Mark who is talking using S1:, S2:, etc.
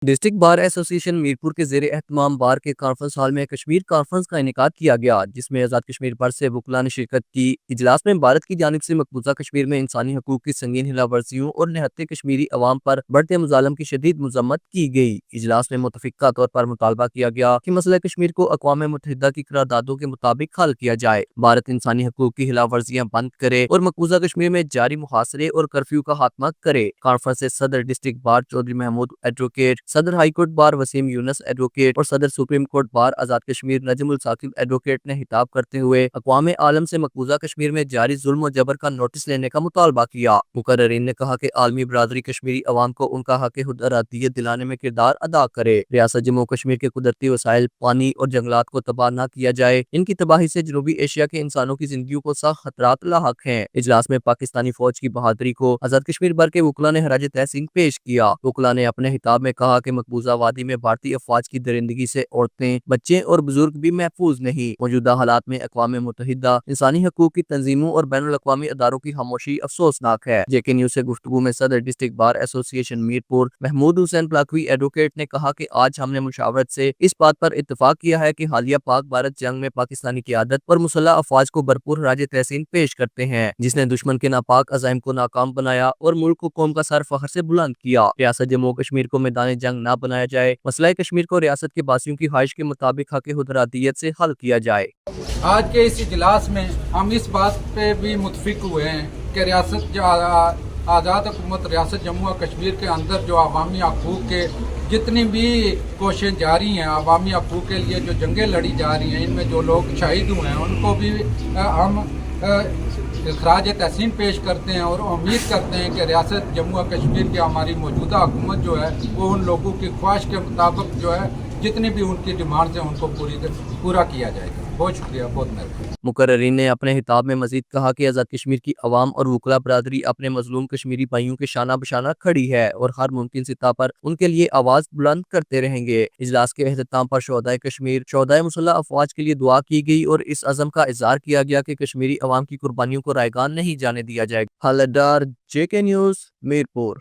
S1: District bar ایسوسی ایشن میرپور کے زیر اہتمام بار کے کانفرنس ہال میں کشمیر کانفرنس کا انعقاد کیا گیا، جس میں آزاد کشمیر بھر سے وکلاء نے شرکت کی۔ اجلاس میں بھارت کی جانب سے مقبوضہ کشمیر میں انسانی حقوق کی سنگین خلاف ورزیوں اور نہتے کشمیری عوام پر بڑھتے مظالم کی شدید مذمت کی گئی۔ اجلاس میں متفقہ طور پر مطالبہ کیا گیا کہ مسئلہ کشمیر کو اقوام متحدہ کی قراردادوں کے مطابق حل کیا جائے، بھارت انسانی حقوق کی خلاف ورزیاں بند کرے اور مقبوضہ کشمیر میں جاری محاصرے اور کرفیو کا خاتمہ کرے۔ کانفرنس سے صدر district bar Chaudhry Mahmood advocate, صدر high court bar Waseem Younis advocate اور صدر supreme court bar Azad Kashmir Najm ul Saqib advocate نے خطاب کرتے ہوئے اقوام عالم سے مقبوضہ کشمیر میں جاری ظلم و جبر کا نوٹس لینے کا مطالبہ کیا۔ مقررین نے کہا کہ عالمی برادری کشمیری عوام کو ان کا حق خود ارادیت دلانے میں کردار ادا کرے۔ ریاست جموں کشمیر کے قدرتی وسائل، پانی اور جنگلات کو تباہ نہ کیا جائے، ان کی تباہی سے جنوبی ایشیا کے انسانوں کی زندگیوں کو سخت خطرات لاحق ہیں۔ اجلاس میں پاکستانی فوج کی بہادری کو آزاد کشمیر بھر کے وکلاء نے خراج تحسین پیش کیا۔ وکلاء نے اپنے خطاب میں کہا کہ مقبوضہ وادی میں بھارتی افواج کی درندگی سے عورتیں، بچے اور بزرگ بھی محفوظ نہیں۔ موجودہ حالات میں اقوام متحدہ، انسانی حقوق کی تنظیموں اور بین الاقوامی اداروں کی خاموشی افسوسناک ہے۔ جے کے نیوز سے گفتگو میں صدر ڈسٹرکٹ بار ایسوسی ایشن میرپور محمود حسین پلاکوی ایڈوکیٹ نے کہا کہ آج ہم نے مشاورت سے اس بات پر اتفاق کیا ہے کہ حالیہ پاک بھارت جنگ میں پاکستانی قیادت اور مسلح افواج کو بھرپور خراج تحسین پیش کرتے ہیں، جس نے دشمن کے ناپاک عزائم کو ناکام بنایا اور ملک و قوم کا سر فخر سے بلند کیا۔ ریاست جموں کشمیر کو میدان جنگ نہ بنایا جائے، مسئلہ کشمیر کو ریاست کے باسیوں کی خواہش کے مطابق حق خود ارادیت سے حل کیا جائے۔
S2: آج کے اس اجلاس میں ہم اس بات پہ بھی متفق ہوئے ہیں کہ ریاست آزاد حکومت ریاست جموں و کشمیر کے اندر جو عوامی حقوق کے جتنی بھی کوششیں جاری ہیں، عوامی حقوق کے لیے جو جنگیں لڑی جا رہی ہیں، ان میں جو لوگ شہید ہوئے ہیں ان کو بھی ہم خراج تحسین پیش کرتے ہیں اور امید کرتے ہیں کہ ریاست جموں و کشمیر کی ہماری موجودہ حکومت جو ہے وہ ان لوگوں کی خواہش کے مطابق جو ہے جتنی بھی ان کی ڈیمانڈز ہیں ان کو پورا کیا جائے گا۔ بہت شکریہ، بہت مہربانی۔
S1: مقررین نے اپنے خطاب میں مزید کہا کہ آزاد کشمیر کی عوام اور وکلاء برادری اپنے مظلوم کشمیری بھائیوں کے شانہ بشانہ کھڑی ہے اور ہر ممکن سطح پر ان کے لیے آواز بلند کرتے رہیں گے۔ اجلاس کے اختتام پر شہدائے کشمیر، شہدائے مسلح افواج کے لیے دعا کی گئی اور اس عزم کا اظہار کیا گیا کہ کشمیری عوام کی قربانیوں کو رائیگان نہیں جانے دیا جائے گا۔ حلدار، جے کے نیوز، میرپور۔